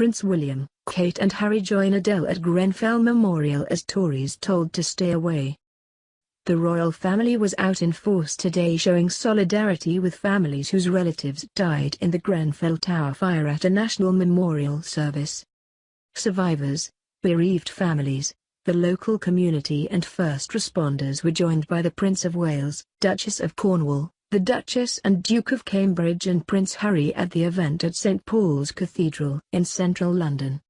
Prince William, Kate and Harry join Adele at Grenfell Memorial as Tories told to stay away. The royal family was out in force today showing solidarity with families whose relatives died in the Grenfell Tower fire at a national memorial service. Survivors, bereaved families, the local community and first responders were joined by the Prince of Wales, Duchess of Cornwall, the Duchess and Duke of Cambridge and Prince Harry at the event at St Paul's Cathedral in central London.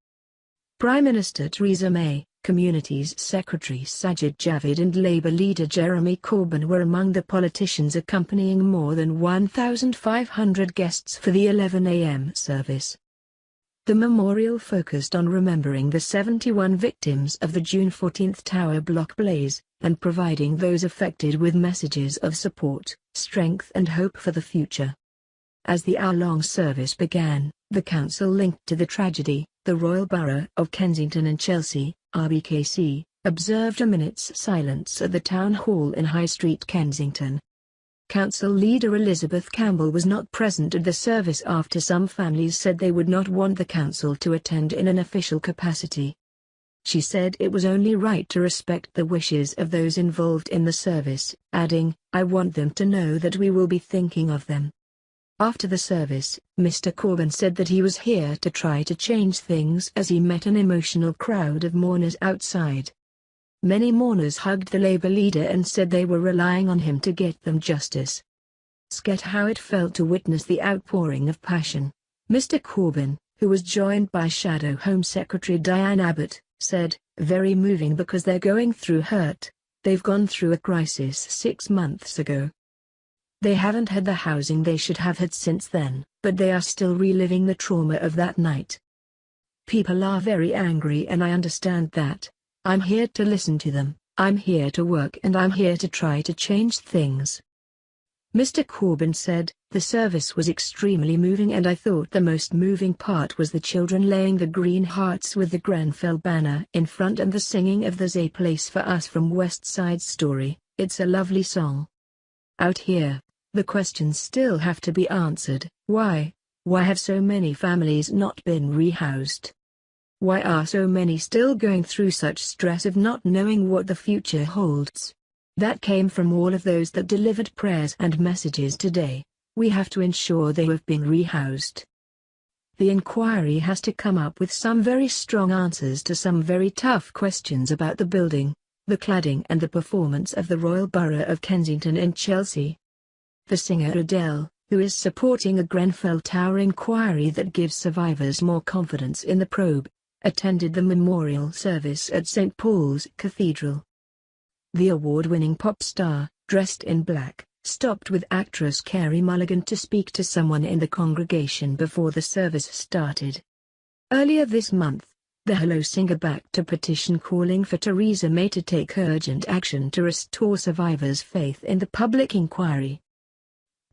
Prime Minister Theresa May, Communities Secretary Sajid Javid and Labour leader Jeremy Corbyn were among the politicians accompanying more than 1,500 guests for the 11 a.m. service. The memorial focused on remembering the 71 victims of the June 14 Tower block blaze, and providing those affected with messages of support, strength and hope for the future. As the hour-long service began, the council linked to the tragedy, the Royal Borough of Kensington and Chelsea, RBKC, observed a minute's silence at the Town Hall in High Street, Kensington. Council leader Elizabeth Campbell was not present at the service after some families said they would not want the council to attend in an official capacity. She said it was only right to respect the wishes of those involved in the service, adding, "I want them to know that we will be thinking of them." After the service, Mr. Corbyn said that he was here to try to change things as he met an emotional crowd of mourners outside. Many mourners hugged the Labour leader and said they were relying on him to get them justice. Get how it felt to witness the outpouring of passion. Mr. Corbyn, who was joined by Shadow Home Secretary Diane Abbott, said, "Very moving because they're going through hurt. They've gone through a crisis 6 months ago. They haven't had the housing they should have had since then, but they are still reliving the trauma of that night. People are very angry and I understand that. I'm here to listen to them, I'm here to work and I'm here to try to change things." Mr. Corbyn said, "The service was extremely moving and I thought the most moving part was the children laying the green hearts with the Grenfell banner in front and the singing of There's a Place for Us from West Side Story. It's a lovely song. Out here, the questions still have to be answered. Why have so many families not been rehoused? Why are so many still going through such stress of not knowing what the future holds?" That came from all of those that delivered prayers and messages today. We have to ensure they have been rehoused. The inquiry has to come up with some very strong answers to some very tough questions about the building, the cladding and the performance of the Royal Borough of Kensington and Chelsea. The singer Adele, who is supporting a Grenfell Tower inquiry that gives survivors more confidence in the probe, attended the memorial service at St Paul's Cathedral. The award-winning pop star, dressed in black, stopped with actress Carey Mulligan to speak to someone in the congregation before the service started. Earlier this month, the Hello singer backed a petition calling for Theresa May to take urgent action to restore survivors' faith in the public inquiry.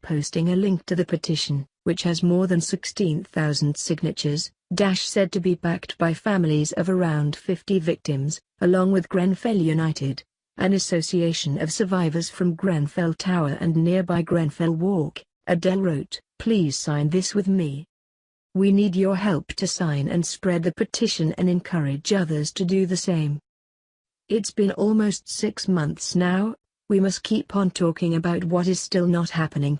Posting a link to the petition, which has more than 16,000 signatures, said to be backed by families of around 50 victims, along with Grenfell United, an association of survivors from Grenfell Tower and nearby Grenfell Walk. Adele wrote, "Please sign this with me. We need your help to sign and spread the petition and encourage others to do the same. It's been almost 6 months now, we must keep on talking about what is still not happening."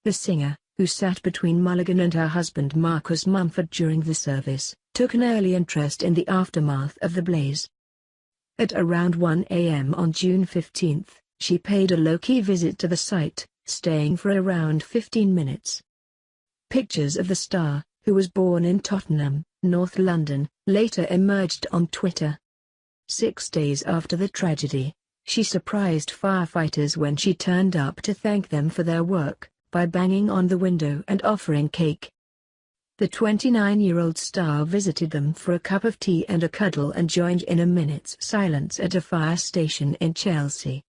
The singer, who sat between Mulligan and her husband Marcus Mumford during the service, took an early interest in the aftermath of the blaze. At around 1 a.m. on June 15, she paid a low-key visit to the site, staying for around 15 minutes. Pictures of the star, who was born in Tottenham, North London, later emerged on Twitter. 6 days after the tragedy, she surprised firefighters when she turned up to thank them for their work, by banging on the window and offering cake. The 29-year-old star visited them for a cup of tea and a cuddle and joined in a minute's silence at a fire station in Chelsea.